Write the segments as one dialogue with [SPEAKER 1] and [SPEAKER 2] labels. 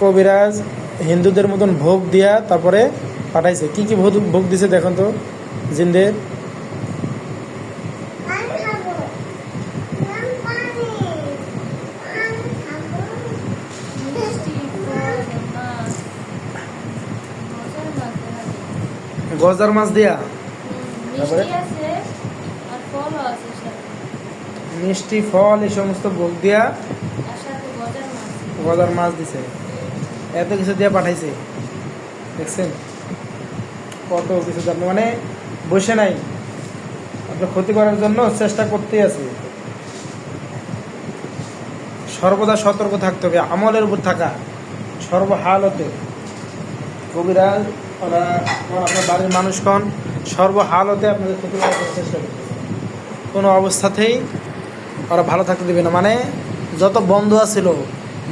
[SPEAKER 1] কবিরাজ হিন্দুদের মতন ভোগ দিয়া তারপরে পাঠাইছে। কি কি ভোগ দিছে দেখুন তো জিনদের। গজার মাছ দিয়া, তারপরে মিষ্টি ফল এই সমস্ত ভোগ দিয়া গজার মাছ দিছে, এত কিছু দিয়ে পাঠাইছে। দেখছেন কত কিছু, আপনি মানে বসে নাই, আপনার ক্ষতি করার জন্য চেষ্টা করতেই আছে। সর্বদা সতর্ক থাকতে হবে, আমলের উপর থাকা সর্বহালতে। কবিরাজ ওরা আপনার বাড়ির মানুষগণ সর্বহালতে আপনাদের ক্ষতি করার চেষ্টা করবে, কোনো অবস্থাতেই ওরা ভালো থাকতে দেবে না। মানে যত বন্ধ আছিল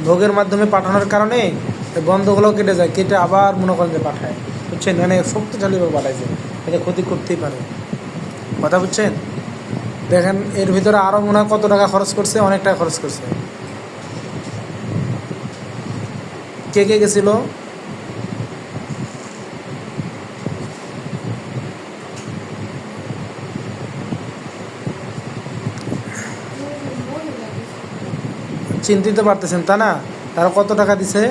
[SPEAKER 1] ভোগের মাধ্যমে পাঠানোর কারণে বন্ধগুলো কেটে যায়, কেটে আবার মনে করেন যে পাঠায়, বুঝছেন? মানে শক্তিশালীভাবে পাঠাইছে, এটা ক্ষতি করতেই পারে, কথা বুঝছেন? দেখেন এর ভিতরে আরও মনে হয় কত টাকা খরচ করছে, অনেক টাকা খরচ করছে। কে কে গেছিল? চিন্তিত পারতেছেন তা না? তারা কত টাকা দিছে?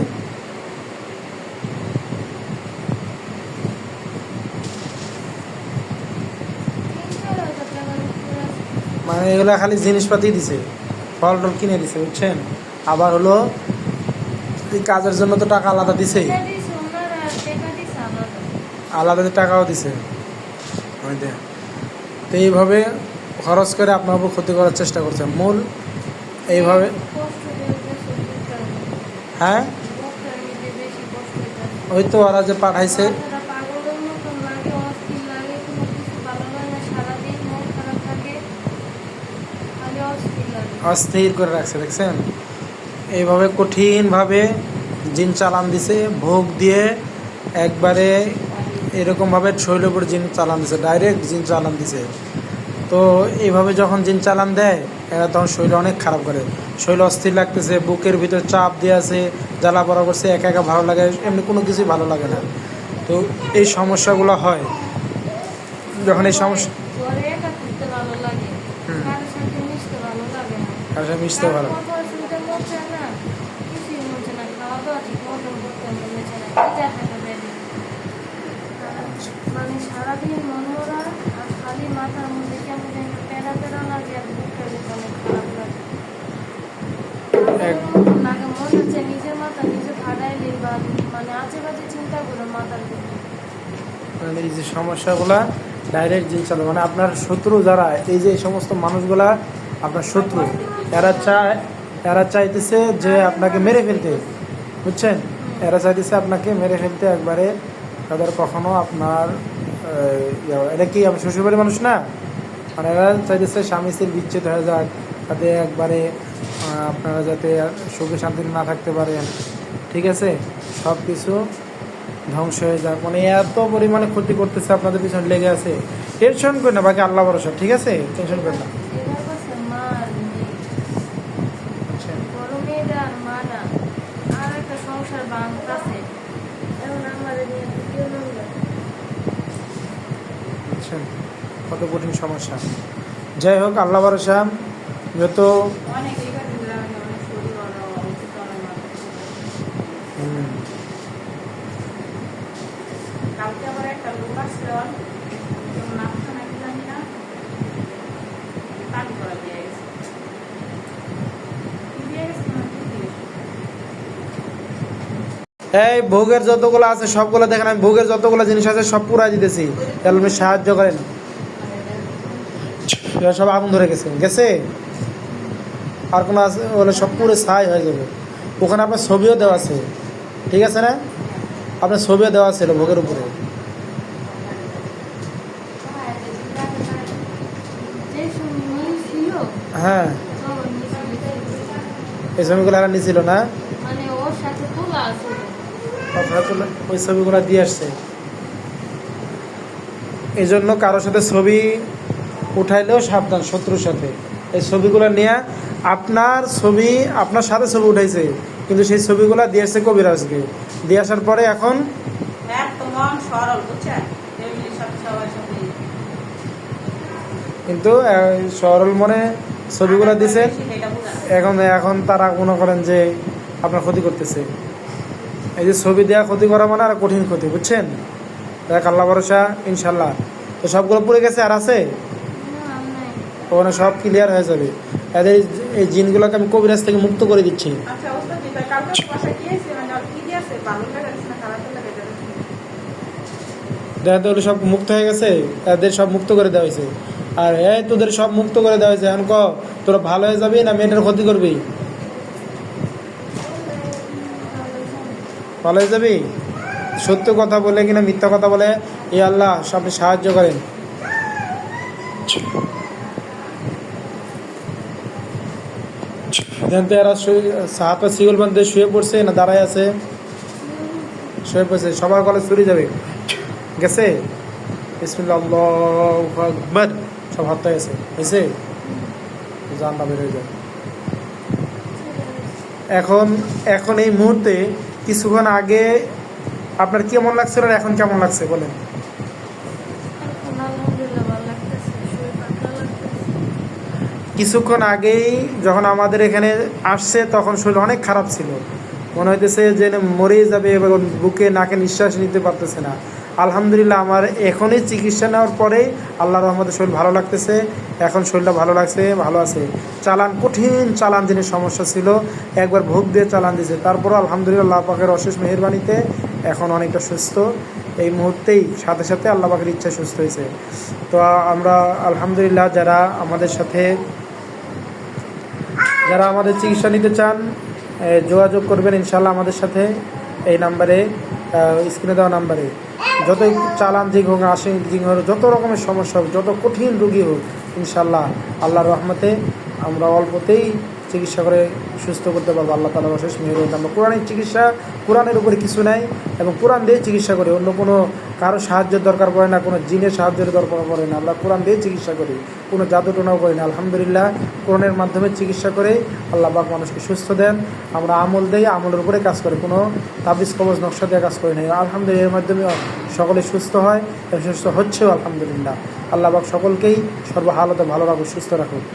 [SPEAKER 1] মানে এগুলো খালি জিনিসপাতি দিছে, ফল টল কিনে দিছে, বুঝছেন? আবার হলো এই কাজের জন্য তো টাকা আলাদা দিছে, আলাদা টাকাও দিছে। তো এইভাবে খরচ করে আপনার উপর ক্ষতি করার চেষ্টা করছে মূল এইভাবে। হ্যাঁ ওই তো ওরা যে পাঠাইছে অস্থির করে রাখছে, দেখছেন? এইভাবে কঠিনভাবে জিন চালান দিছে, ভোগ দিয়ে একবারে এরকমভাবে শরীরের উপর জিন চালান দিছে, ডাইরেক্ট জিন চালান দিছে। তো এইভাবে যখন জিন চালান দেয় এরা তখন শরীরে অনেক খারাপ করে, শরীর অস্থির লাগতেছে, বুকের ভিতরে চাপ দিয়ে আছে, জ্বালা পড়া করছে, একা একা ভালো লাগে, এমনি কোনো কিছুই ভালো লাগে না। তো এই সমস্যাগুলো হয় যখন এই সমস্যা মিশতে ভালো।
[SPEAKER 2] মানে সারাদিন মনমরা আর খালি মাথার মধ্যে কেমন যেন প্যারা প্যারা লাগে আর বুকটা অনেক খারাপ লাগে, মনে হচ্ছে নিজের মাথা নিজে ফাটাইলে বা মানে আজে বাজে চিন্তা করে মাথার ভিতরে।
[SPEAKER 1] মানে এই যে সমস্যাগুলা ডাইরেক্ট জিনিস চালো, মানে আপনার শত্রু যারা, এই যে সমস্ত মানুষগুলা আপনার শত্রু, এরা চাইতেছে যে আপনাকে মেরে ফেলতে, বুঝছেন? এরা চাইতেছে আপনাকে মেরে ফেলতে একবারে। তাদের কখনো আপনার এটা কি আমি শ্বশুরবাড়ির মানুষ না, মানে এরা চাইতেছে স্বামী স্ত্রীর বিচ্ছেদ হয়ে যাক, তাতে একবারে আপনারা যাতে সুখে শান্তিতে না থাকতে পারেন, ঠিক আছে? সব কিছু ধ্বংস হয়ে যাক, মানে এত পরিমাণে ক্ষতি করতেছে, আপনাদের পিছনে লেগে আছে। টেনশন করেন না, বাকি আল্লাহ ভরসা, ঠিক আছে? টেনশন করেন না। কত কঠিন সমস্যা। যাই হোক, আল্লাহ ভরসা। যত এই ভোগের যতগুলো আছে সবগুলো দেখেন, আমি ভোগের যতগুলো জিনিস আছে সব পুরাই দিতেছি, তাহলে আপনি সাহায্য করেন। সব আগুন ধরে গেছে আর কোনো আছে ওগুলো সব পুরো ছাই হয়ে যাবে। ওখানে আপনার ছবিও দেওয়া আছে, ঠিক আছে না? আপনার ছবিও দেওয়া ছিল ভোগের উপরে। হ্যাঁ এই ছবিগুলো আর নিয়েছিল না, ওই ছবিগুলো দিয়ে আসছে। এই জন্য কারোর সাথে ছবি উঠাইলেও সাবধান, শত্রুর সাথে। এই ছবিগুলো নিয়ে আপনার ছবি, আপনার সাথে ছবি উঠাইছে, কিন্তু সেই ছবিগুলো দিয়ে আসছে কবিরাজকে, দিয়ে আসার পরে এখন কিন্তু সরল মনে ছবিগুলো দিছেন, এখন এখন তারা মনে করেন যে আপনার ক্ষতি করতেছে। এই যে ছবি দেওয়া ক্ষতি করা মানে আর কঠিন ক্ষতি, বুঝছেন? দেখ আল্লাহ ভরসা ইনশাল্লাহ। তো সবগুলো পুড়ে গেছে আর আছে? ওখানে সব ক্লিয়ার হয়ে যাবে। এদের এই জিনগুলোকে আমি কবিরাজ থেকে মুক্ত করে দিচ্ছি। দেখা তো সব মুক্ত হয়ে গেছে, এদের সব মুক্ত করে দেওয়া হয়েছে। আর এই তোদের সব মুক্ত করে দেওয়া হয়েছে, এখন ক তোরা ভালো হয়ে যাবি না মেয়েটার ক্ষতি করবি? ভালো হয়ে যাবি? সত্য কথা বলে কিনা মিথ্যা কথা বলে এই আল্লাহ আপনি সাহায্য করেন। জানতে এরা হাতে শিকল বান্ধে শুয়ে পড়ছে না দাঁড়ায় আছে? শুয়ে পড়ছে, সবার গলে চুরি যাবে। গেছে? বিসমিল্লাহ আল্লাহু আকবার, সব হাতে গেছে, হয়েছে? জানটা বের হয়ে যায়। এখন এখন এই মুহূর্তে কিছুক্ষণ আগে আপনার কেমন লাগছিল আর এখন কেমন লাগছে বলেন? কিছুক্ষণ আগেই যখন আমাদের এখানে আসছে তখন শরীর অনেক খারাপ ছিল, মনে হইতেছে যে মরেই যাবে, এবার বুকে নাকে নিঃশ্বাস নিতে পারতেছে না। আলহামদুলিল্লাহ আমার এখনই চিকিৎসা নেওয়ার পরেই আল্লাহ রহমতে শরীর ভালো লাগতেছে, এখন শরীরটা ভালো লাগছে, ভালো আছে। চালান কঠিন চালান জিনিস সমস্যা ছিল, একবার ভোগ দিয়ে চালান দিয়েছে, তারপরও আলহামদুলিল্লাহ আল্লাহ পাকের অশেষ মেহেরবানিতে এখন অনেকটা সুস্থ। এই মুহূর্তেই সাথে সাথে আল্লাহ পাকের ইচ্ছা সুস্থ হয়েছে। তো আমরা আলহামদুলিল্লাহ যারা আমাদের চিকিৎসা নিতে চান যোগাযোগ করবেন ইনশাল্লাহ আমাদের সাথে এই নাম্বারে, স্ক্রিনে দেওয়া নাম্বারে। যতই চালান দিক হোক, আসে দিক হোক, যত রকমের সমস্যা হোক, যত কঠিন রোগী হোক, ইনশাল্লাহ আল্লাহর রহমতে আমরা অল্পতেই চিকিৎসা করে সুস্থ করতে পারবো। আল্লাহ তাআলার অশেষ মেহেরবানি। আমরা কোরআনের চিকিৎসা, কোরআনের উপরে কিছু নাই এবং কোরআন দিয়ে চিকিৎসা করি, অন্য কোনো কারো সাহায্যের দরকার পড়ে না, কোনো জিনের সাহায্যের দরকার পড়ে না। আমরা কোরআন দিয়ে চিকিৎসা করি, কোনো জাদুটোনাও করি না। আলহামদুলিল্লাহ কোরআনের মাধ্যমে চিকিৎসা করে আল্লাহ পাক মানুষকে সুস্থ দেন। আমরা আমল দেই, আমলের উপরে কাজ করি, কোনো তাবিজ কবজ নকশা দিয়ে কাজ করি না। আলহামদুলিল্লাহ এর মাধ্যমে সকলে সুস্থ হয় এবং সুস্থ হচ্ছেও আলহামদুলিল্লাহ। আল্লাহ পাক সকলকেই সর্বহালতে ভালো রাখুক, সুস্থ রাখুক।